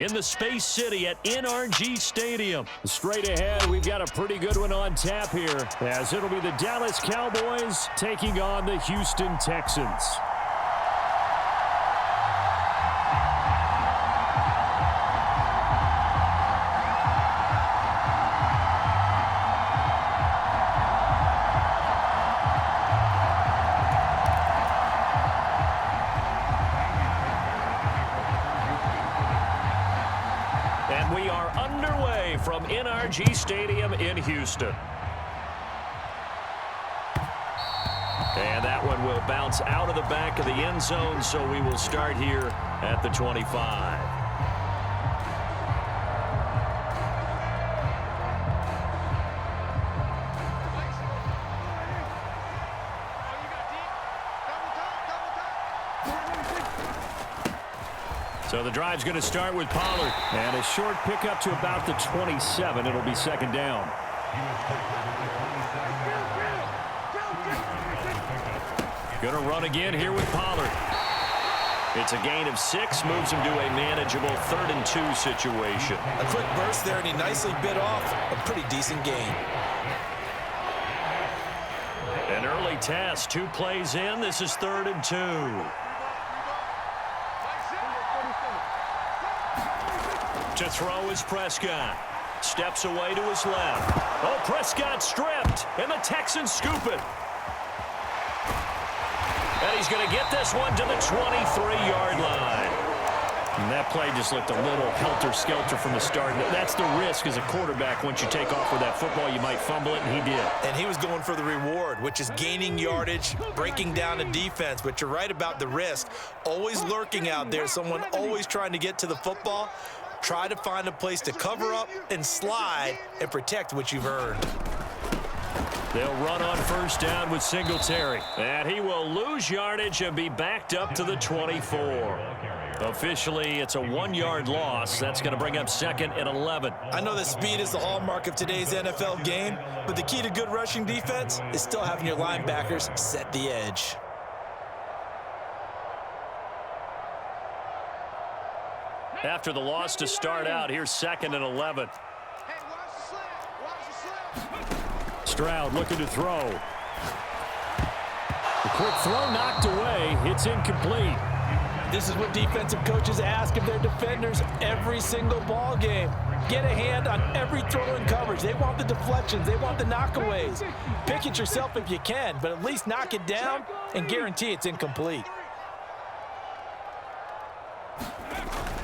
in the Space City at NRG Stadium. Straight ahead, we've got a pretty good one on tap here, as it'll be the Dallas Cowboys taking on the Houston Texans. And we are underway from NRG Stadium in Houston. And that one will bounce out of the back of the end zone, so we will start here at the 25. So the drive's going to start with Pollard. And a short pickup to about the 27. It'll be second down. Going to run again here with Pollard. It's a gain of 6, moves him to a manageable 3rd and 2 situation. A quick burst there, and he nicely bit off a pretty decent gain. An early test, 2 plays in. This is 3rd and 2. To throw is Prescott. Steps away to his left. Oh, Prescott stripped, and the Texans scoop it. And he's going to get this one to the 23-yard line. And that play just looked a little helter-skelter from the start. That's the risk as a quarterback. Once you take off with that football, you might fumble it, and he did. And he was going for the reward, which is gaining yardage, breaking down a defense. But you're right about the risk. Always lurking out there, someone always trying to get to the football. Try to find a place to cover up and slide and protect what you've earned. They'll run on first down with Singletary. And he will lose yardage and be backed up to the 24. Officially, it's a 1-yard loss. That's going to bring up 2nd and 11. I know that speed is the hallmark of today's NFL game, but the key to good rushing defense is still having your linebackers set the edge. After the loss to start out, here's 2nd and 11. Stroud looking to throw. The quick throw knocked away. It's incomplete. This is what defensive coaches ask of their defenders every single ball game. Get a hand on every throw in coverage. They want the deflections. They want the knockaways. Pick it yourself if you can, but at least knock it down and guarantee it's incomplete.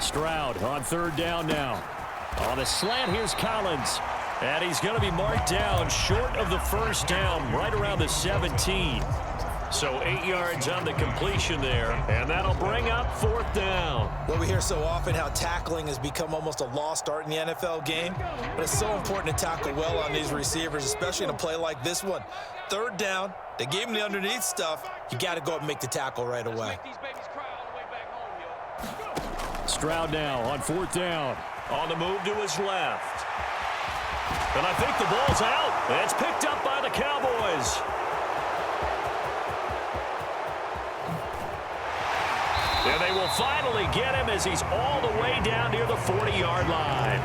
Stroud on 3rd down now. On the slant, here's Collins. And he's going to be marked down short of the first down, right around the 17. So 8 yards on the completion there, and that'll bring up 4th down. Well, we hear so often how tackling has become almost a lost art in the NFL game, but it's so important to tackle well on these receivers, especially in a play like this one. 3rd down, they gave him the underneath stuff. You got to go up and make the tackle right away. Stroud now on 4th down. On the move to his left. And I think the ball's out. It's picked up by the Cowboys. And they will finally get him as he's all the way down near the 40-yard line.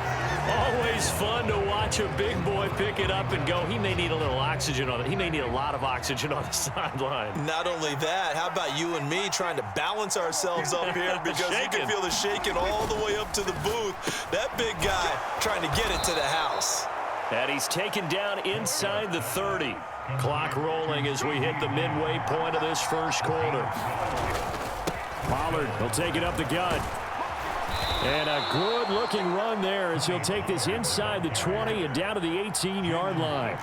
Always fun to watch a big boy pick it up and go. He may need a little oxygen on it. He may need a lot of oxygen on the sideline. Not only that, how about you and me trying to balance ourselves up here because you can feel the shaking all the way up to the booth. That big guy trying to get it to the house. And he's taken down inside the 30. Clock rolling as we hit the midway point of this first quarter. Pollard will take it up the gut. And a good-looking run there as he'll take this inside the 20 and down to the 18-yard line.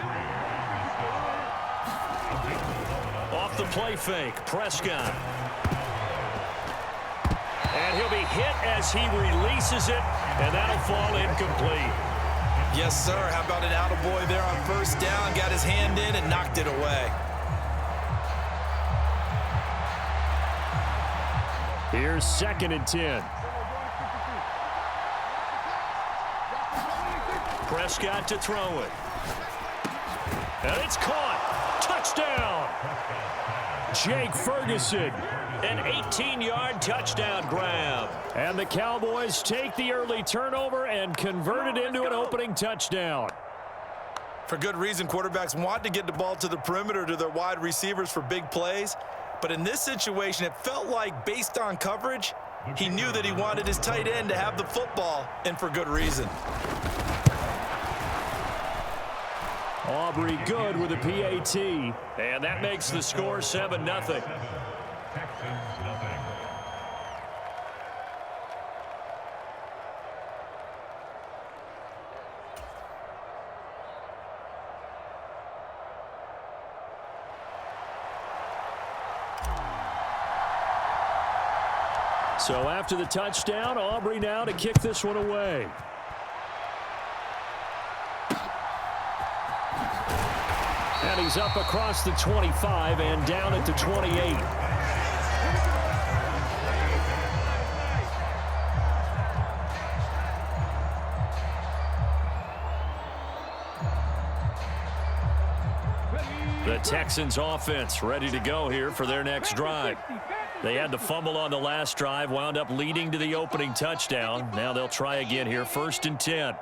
Off the play fake, Prescott. And he'll be hit as he releases it, and that'll fall incomplete. Yes, sir. How about an attaboy there on first down? Got his hand in and knocked it away. Here's 2nd and 10. Prescott to throw it. And it's caught. Touchdown. Jake Ferguson An 18-yard touchdown grab. And the Cowboys take the early turnover and convert it into an opening touchdown. For good reason, quarterbacks want to get the ball to the perimeter to their wide receivers for big plays. But in this situation, it felt like, based on coverage, he knew that he wanted his tight end to have the football, and for good reason. Aubrey good with a PAT. And that makes the score 7-0. So after the touchdown, Aubrey now to kick this one away. And he's up across the 25 and down at the 28. The Texans offense ready to go here for their next drive. They had the fumble on the last drive, wound up leading to the opening touchdown. Now they'll try again here, 1st and 10.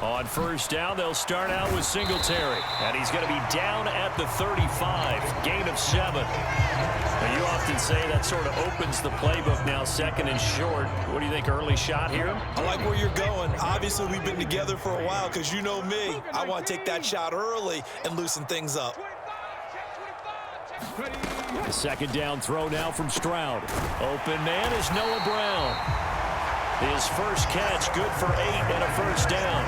On 1st down, they'll start out with Singletary. And he's going to be down at the 35, gain of 7. Now, you often say that sort of opens the playbook now, 2nd and short. What do you think, early shot here? I like where you're going. Obviously, we've been together for a while because you know me. I want to take that shot early and loosen things up. The 2nd down throw now from Stroud. Open man is Noah Brown. His first catch, good for 8 and a 1st down.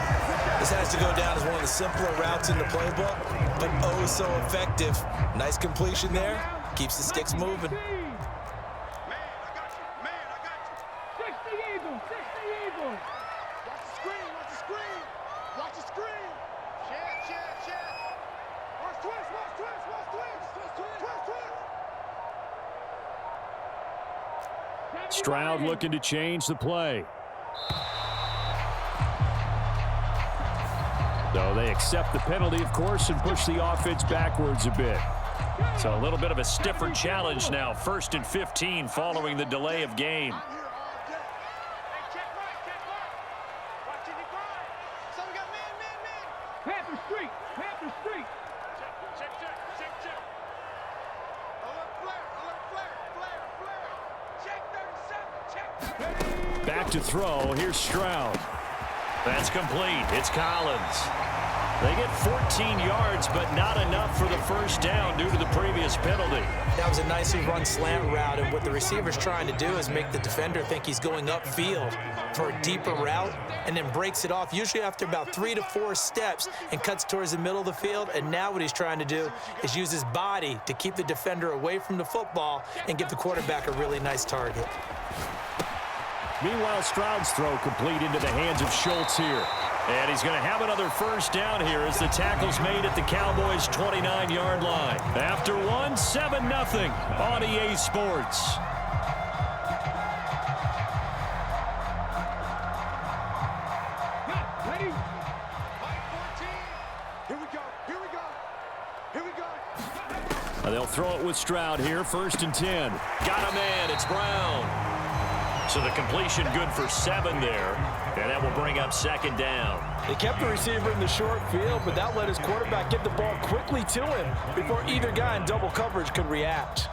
This has to go down as one of the simpler routes in the playbook, but oh so effective. Nice completion there. Keeps the sticks moving. Man, I got you. Man, I got you. 60 Eagles, 60 Eagles. Watch the screen, watch the screen. Watch the screen. Check. Watch twist, watch twist, watch twist. Twist. Stroud looking to change the play. So they accept the penalty, of course, and push the offense backwards a bit. So a little bit of a stiffer challenge now. 1st and 15 following the delay of game. Panther Street. Check. Back to throw. Here's Stroud. That's complete. It's Collins. They get 14 yards, but not enough for the 1st down due to the previous penalty. That was a nicely run slant route, and what the receiver's trying to do is make the defender think he's going upfield for a deeper route, and then breaks it off, usually after about 3 to 4 steps, and cuts towards the middle of the field. And now what he's trying to do is use his body to keep the defender away from the football and give the quarterback a really nice target. Meanwhile, Stroud's throw complete into the hands of Schultz here. And he's going to have another 1st down here as the tackle's made at the Cowboys' 29-yard line. After one, 7-0 on EA Sports. Ready? 14. Here we go. They'll throw it with Stroud here, 1st and 10. Got a man, it's Brown. So the completion good for 7 there, and that will bring up 2nd down. They kept the receiver in the short field, but that let his quarterback get the ball quickly to him before either guy in double coverage could react.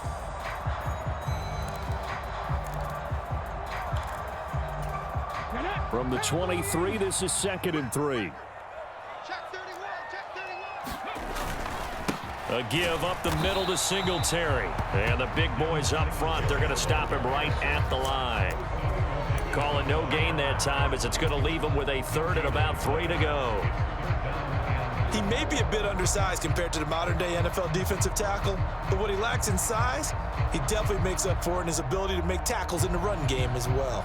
From the 23, this is 2nd and 3. A give up the middle to Singletary. And the big boys up front, they're going to stop him right at the line. Calling no gain that time as it's going to leave him with a 3rd and about 3 to go. He may be a bit undersized compared to the modern-day NFL defensive tackle, but what he lacks in size, he definitely makes up for in his ability to make tackles in the run game as well.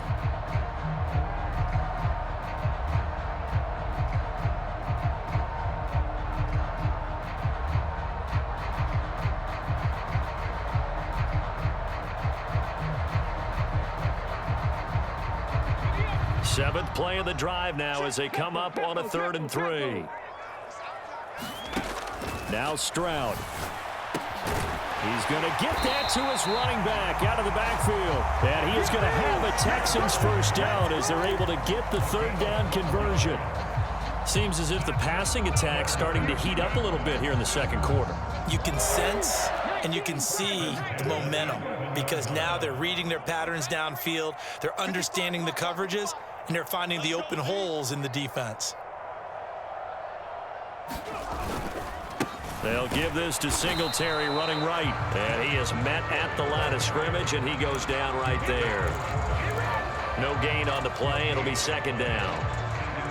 7th play of the drive now as they come up on a 3rd and 3. Now Stroud. He's going to get that to his running back out of the backfield. And he is going to have a Texans first down as they're able to get the 3rd down conversion. Seems as if the passing attack's starting to heat up a little bit here in the 2nd quarter. You can sense and you can see the momentum because now they're reading their patterns downfield, they're understanding the coverages, and they're finding the open holes in the defense. They'll give this to Singletary running right. And he is met at the line of scrimmage, and he goes down right there. No gain on the play. It'll be 2nd down.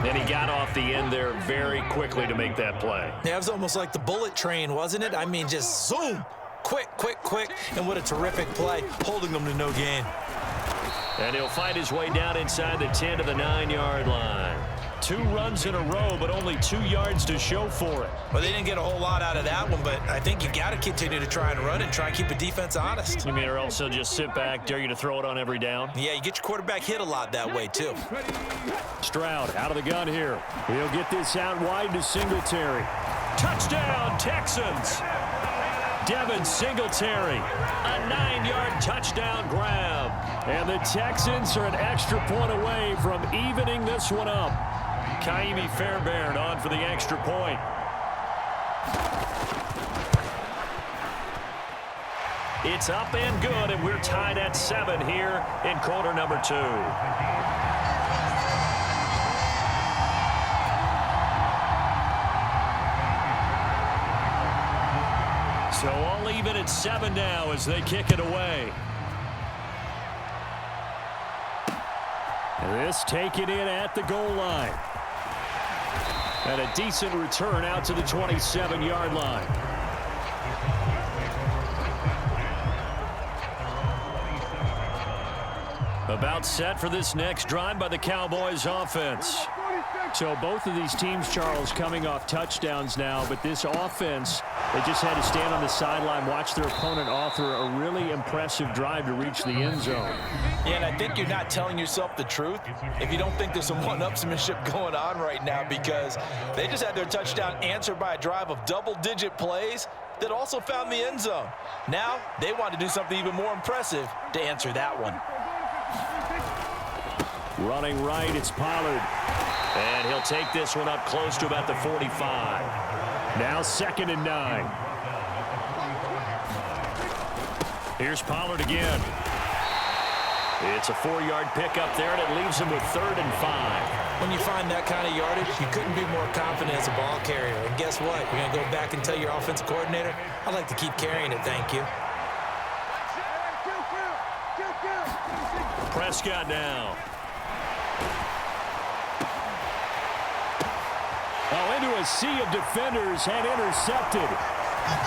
And he got off the end there very quickly to make that play. Yeah, it was almost like the bullet train, wasn't it? I mean, just zoom. Quick, quick, quick. And what a terrific play, holding them to no gain. And he'll fight his way down inside the 10 to the 9-yard line. 2 runs in a row, but only 2 yards to show for it. Well, they didn't get a whole lot out of that one, but I think you got to continue to try and run and try and keep the defense honest. You mean or else they'll just sit back, dare you to throw it on every down? Yeah, you get your quarterback hit a lot that way, too. Stroud out of the gun here. He'll get this out wide to Singletary. Touchdown, Texans! Devin Singletary, a 9-yard touchdown grab. And the Texans are an extra point away from evening this one up. Kaimi Fairbairn on for the extra point. It's up and good, and we're tied at 7 here in quarter number 2. So all even at 7 now as they kick it away. This taken in at the goal line. And a decent return out to the 27-yard line. About set for this next drive by the Cowboys offense. So both of these teams, Charles, coming off touchdowns now, but this offense, they just had to stand on the sideline, watch their opponent author a really impressive drive to reach the end zone. Yeah, and I think you're not telling yourself the truth if you don't think there's some one-upsmanship going on right now, because they just had their touchdown answered by a drive of double-digit plays that also found the end zone. Now they want to do something even more impressive to answer that one. Running right, it's Pollard. And he'll take this one up close to about the 45. Now 2nd and 9. Here's Pollard again. It's a 4-yard pickup there, and it leaves him with 3rd and 5. When you find that kind of yardage, you couldn't be more confident as a ball carrier. And guess what? You're going to go back and tell your offensive coordinator, I'd like to keep carrying it, thank you. Prescott now. Oh, into a sea of defenders and intercepted.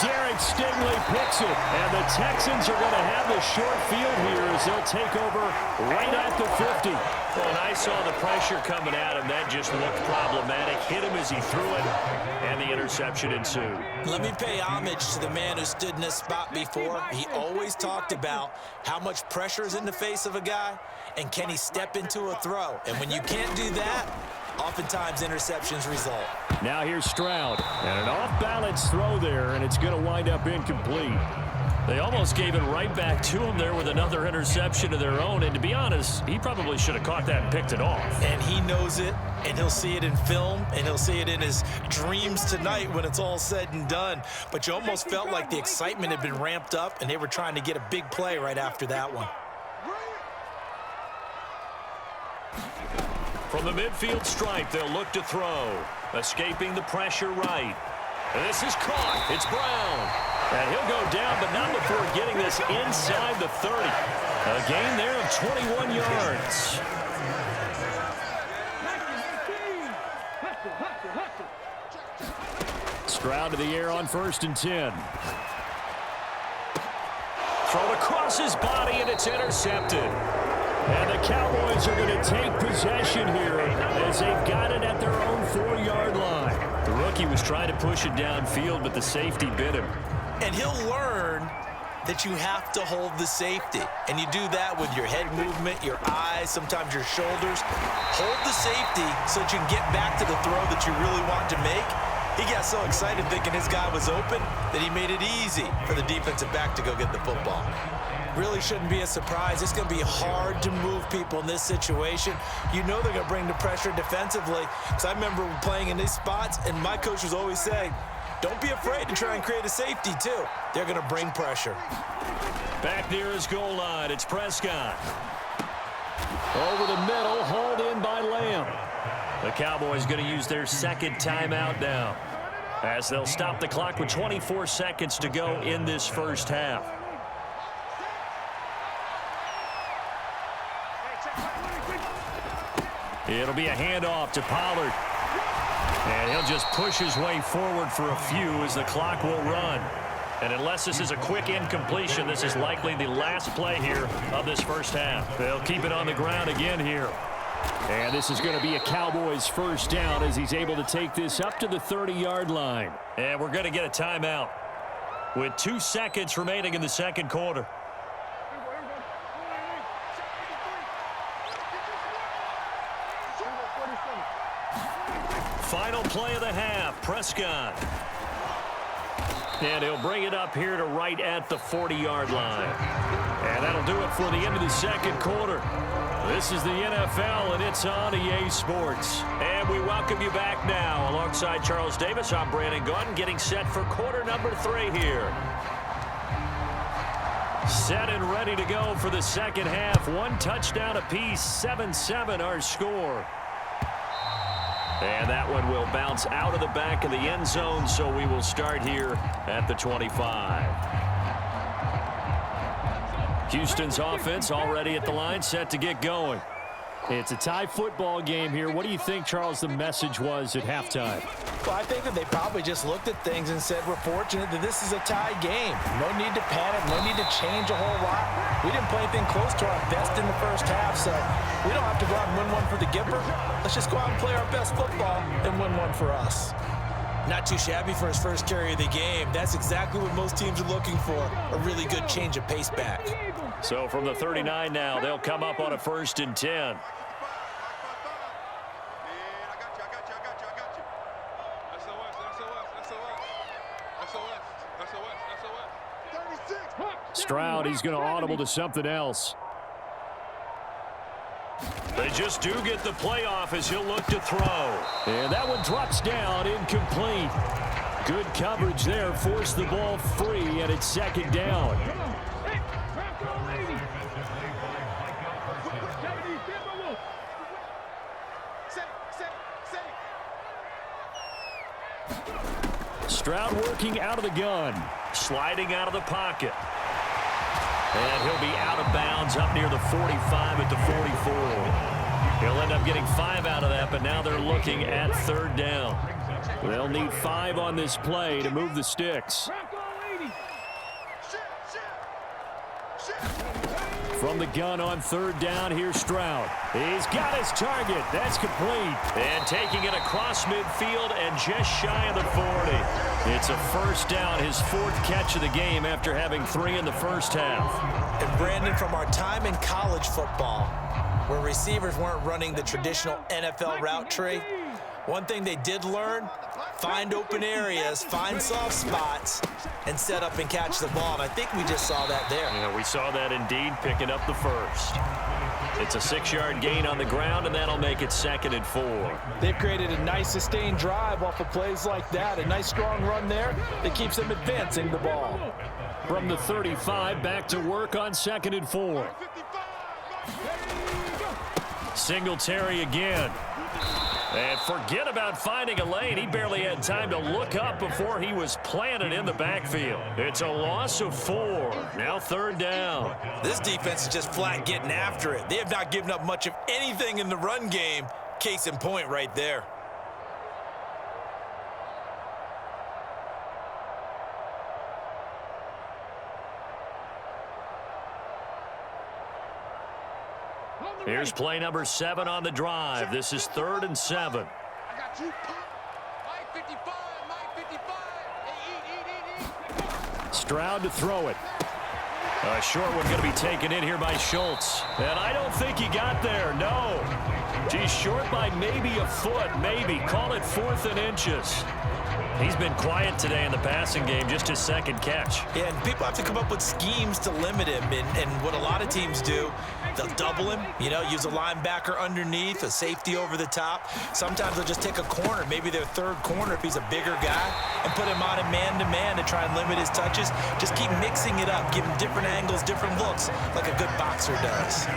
Derek Stingley picks it, and the Texans are going to have the short field here as they'll take over right at the 50. Well, and I saw the pressure coming at him. That just looked problematic. Hit him as he threw it, and the interception ensued. Let me pay homage to the man who stood in this spot before. He always talked about how much pressure is in the face of a guy, and can he step into a throw. And when you can't do that, oftentimes interceptions result. Now here's Stroud, and an off-balance throw there, and it's going to wind up incomplete. They almost gave it right back to him there with another interception of their own, and to be honest, he probably should have caught that and picked it off. And he knows it, and he'll see it in film, and he'll see it in his dreams tonight when it's all said and done. But you almost felt like the excitement had been ramped up, and they were trying to get a big play right after that one. From the midfield stripe, they'll look to throw. Escaping the pressure right. And this is caught. It's Brown. And he'll go down, but not before getting this inside the 30. A gain there of 21 yards. Stroud to the air on 1st and 10. Thrown across his body, and it's intercepted. And the Cowboys are going to take possession here as they've got it at their own 4-yard line. The rookie was trying to push it downfield, but the safety bit him. And he'll learn that you have to hold the safety. And you do that with your head movement, your eyes, sometimes your shoulders. Hold the safety so that you can get back to the throw that you really want to make. He got so excited thinking his guy was open that he made it easy for the defensive back to go get the football. Really shouldn't be a surprise. It's going to be hard to move people in this situation. You know they're going to bring the pressure defensively. Because I remember playing in these spots, and my coach was always saying, don't be afraid to try and create a safety, too. They're going to bring pressure. Back near his goal line, it's Prescott. Over the middle, hauled in by Lamb. The Cowboys going to use their second timeout now, as they'll stop the clock with 24 seconds to go in this first half. It'll be a handoff to Pollard. And he'll just push his way forward for a few as the clock will run. And unless this is a quick incompletion, this is likely the last play here of this first half. They'll keep it on the ground again here. And this is going to be a Cowboys first down as he's able to take this up to the 30-yard line. And we're going to get a timeout with 2 seconds remaining in the second quarter. Final play of the half, Prescott. And he'll bring it up here to right at the 40-yard line. And that'll do it for the end of the second quarter. This is the NFL, and it's on EA Sports. And we welcome you back now. Alongside Charles Davis, I'm Brandon Gaudin, getting set for quarter number 3 here. Set and ready to go for the second half. 1 touchdown apiece, 7-7 our score. And that one will bounce out of the back of the end zone, so we will start here at the 25. Houston's offense already at the line, set to get going. It's a tie football game here. What do you think, Charles, the message was at halftime? Well, I think that they probably just looked at things and said, we're fortunate that this is a tie game. No need to panic, no need to change a whole lot. We didn't play anything close to our best in the first half, so we don't have to go out and win one for the Gipper. Let's just go out and play our best football and win one for us. Not too shabby for his first carry of the game. That's exactly what most teams are looking for, a really good change of pace back. So from the 39 now, they'll come up on a 1st and 10. Stroud, he's going to audible to something else. They just do get the playoff as he'll look to throw. And that one drops down, incomplete. Good coverage there, forced the ball free, and it's second down. Stroud working out of the gun, sliding out of the pocket. And he'll be out of bounds up near the 45 at the 44. He'll end up getting 5 out of that, but now they're looking at 3rd down. They'll need 5 on this play to move the sticks. From the gun on 3rd down, here's Stroud. He's got his target. That's complete. And taking it across midfield and just shy of the 40. It's a first down, his 4th catch of the game after having 3 in the first half. And Brandon, from our time in college football, where receivers weren't running the traditional NFL route tree, one thing they did learn, find open areas, find soft spots, and set up and catch the ball. And I think we just saw that there. Yeah, we saw that indeed, picking up the first. It's a 6-yard gain on the ground, and that'll make it 2nd and 4. They've created a nice sustained drive off of plays like that. A nice strong run there that keeps them advancing the ball. From the 35, back to work on 2nd and 4. Singletary again. And forget about finding a lane. He barely had time to look up before he was planted in the backfield. It's a loss of 4. Now 3rd down. This defense is just flat getting after it. They have not given up much of anything in the run game. Case in point right there. Here's play number 7 on the drive. This is 3rd and 7. I got you. Mike 55, Mike 55. Hey, eat. Stroud to throw it. A short one going to be taken in here by Schultz. And I don't think he got there, no. Geez, short by maybe a foot, maybe. Call it 4th and inches. He's been quiet today in the passing game, just his second catch. Yeah, and people have to come up with schemes to limit him. And what a lot of teams do, they'll double him, use a linebacker underneath, a safety over the top. Sometimes they'll just take a corner, maybe their third corner if he's a bigger guy, and put him on a man-to-man to try and limit his touches. Just keep mixing it up, give him different angles, different looks, like a good boxer does.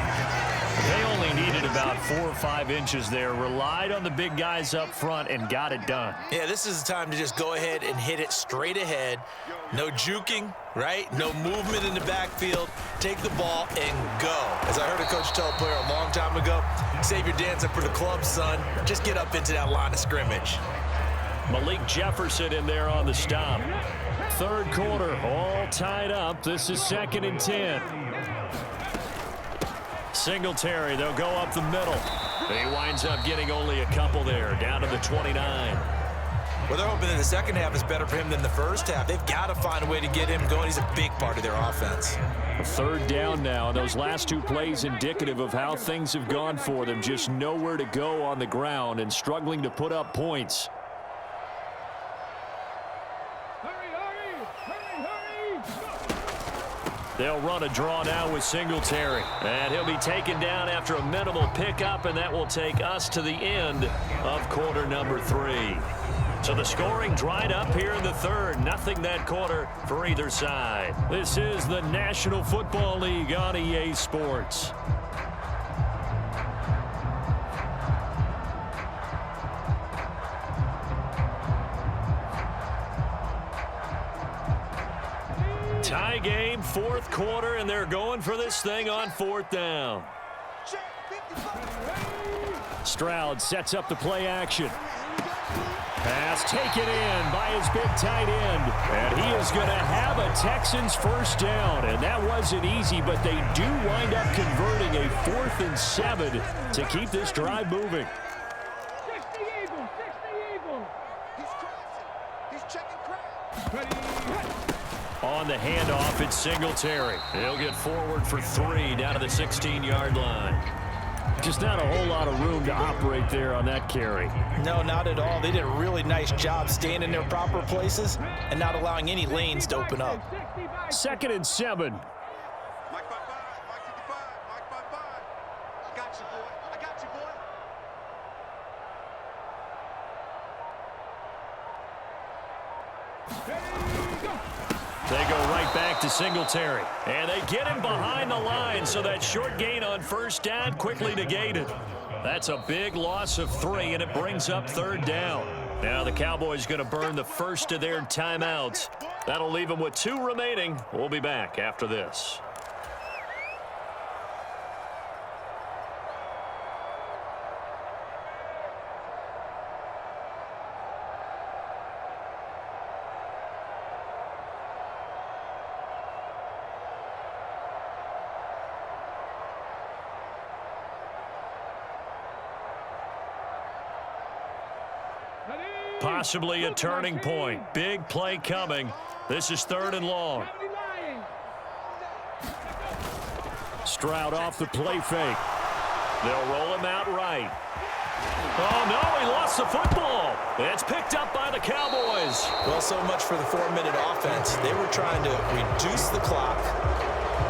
They only needed about 4 or 5 inches there, relied on the big guys up front, and got it done. Yeah, this is the time to just go ahead and hit it straight ahead. No juking, right? No movement in the backfield. Take the ball and go. As I heard a coach tell a player a long time ago, save your dancing for the club, son. Just get up into that line of scrimmage. Malik Jefferson in there on the stop. Third quarter, all tied up. This is 2nd and 10. Singletary, they'll go up the middle. He winds up getting only a couple there, down to the 29. Well, they're hoping that the second half is better for him than the first half. They've got to find a way to get him going. He's a big part of their offense. 3rd down now. Those last 2 plays indicative of how things have gone for them. Just nowhere to go on the ground and struggling to put up points. They'll run a draw now with Singletary. And he'll be taken down after a minimal pickup, and that will take us to the end of quarter number 3. So the scoring dried up here in the 3rd. Nothing that quarter for either side. This is the National Football League on EA Sports. Tie game, 4th quarter, and they're going for this thing on 4th down. Stroud sets up the play action. Pass taken in by his big tight end. And he is going to have a Texans first down. And that wasn't easy, but they do wind up converting a 4th and 7 to keep this drive moving. On the handoff, it's Singletary. He'll get forward for 3 down to the 16-yard line. Just not a whole lot of room to operate there on that carry. No, not at all. They did a really nice job staying in their proper places and not allowing any lanes to open up. 2nd and 7. Mike 5-5, Mike 55, Mike 5-5. I got you, boy. I got you, boy. They go right back to Singletary. And they get him behind the line, so that short gain on first down quickly negated. That's a big loss of 3, and it brings up 3rd down. Now the Cowboys going to burn the first of their timeouts. That'll leave them with 2 remaining. We'll be back after this. Possibly a turning point. Big play coming. This is 3rd and long. Stroud off the play fake. They'll roll him out right. Oh, no, he lost the football. It's picked up by the Cowboys. Well, so much for the 4-minute offense. They were trying to reduce the clock,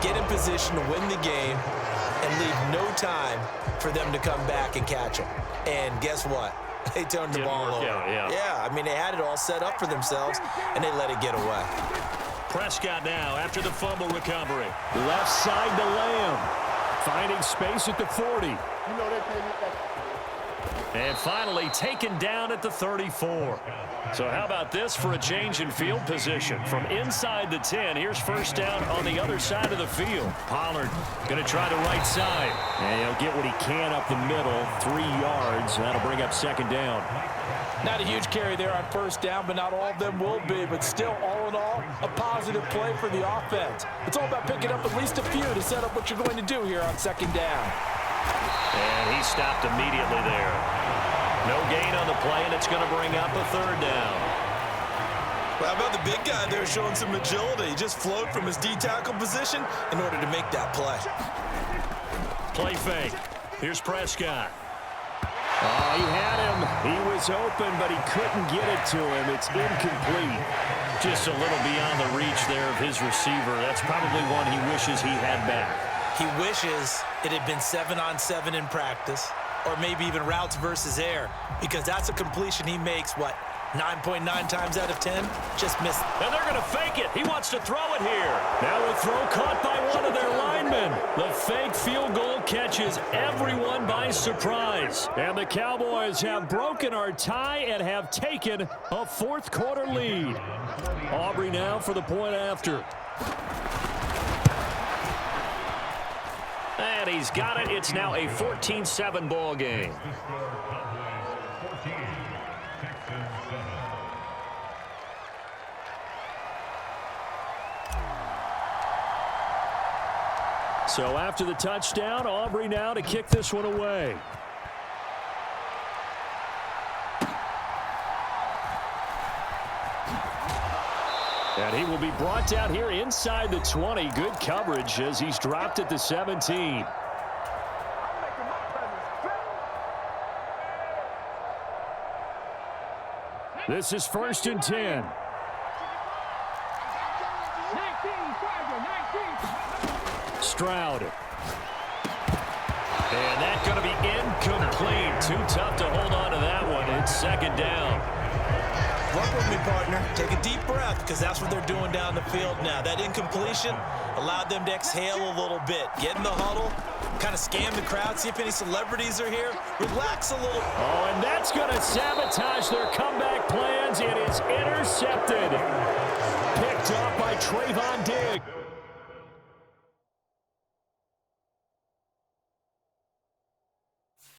get in position to win the game, and leave no time for them to come back and catch them. And guess what? They turned the ball over. Yeah, I mean, they had it all set up for themselves, and they let it get away. Prescott now after the fumble recovery. Left side to Lamb. Finding space at the 40. And finally taken down at the 34. So how about this for a change in field position? From inside the 10, here's first down on the other side of the field. Pollard going to try the right side. And he'll get what he can up the middle, 3 yards. That'll bring up 2nd down. Not a huge carry there on first down, but not all of them will be. But still, all in all, a positive play for the offense. It's all about picking up at least a few to set up what you're going to do here on 2nd down. And he stopped immediately there. No gain on the play, and it's going to bring up a 3rd down. Well, how about the big guy there showing some agility? He just flowed from his D-tackle position in order to make that play. Play fake. Here's Prescott. Oh, he had him. He was open, but he couldn't get it to him. It's incomplete. Just a little beyond the reach there of his receiver. That's probably one he wishes he had back. He wishes it had been 7-on-7 in practice, or maybe even routes versus air, because that's a completion he makes, 9.9 times out of 10? Just missed. And they're going to fake it. He wants to throw it here. Now a throw caught by one of their linemen. The fake field goal catches everyone by surprise. And the Cowboys have broken our tie and have taken a fourth quarter lead. Aubrey now for the point after. And he's got it. It's now a 14-7 ball game. So after the touchdown, Aubrey now to kick this one away. And he will be brought down here inside the 20. Good coverage as he's dropped at the 17. This is 1st and 10. Stroud. And that's going to be incomplete. Too tough to hold on to that one. It's 2nd down. Work with me, partner. Take a deep breath, because that's what they're doing down the field now. That incompletion allowed them to exhale a little bit. Get in the huddle, kind of scan the crowd, see if any celebrities are here. Relax a little. Oh, and that's going to sabotage their comeback plans. It is intercepted. Picked up by Trayvon Diggs.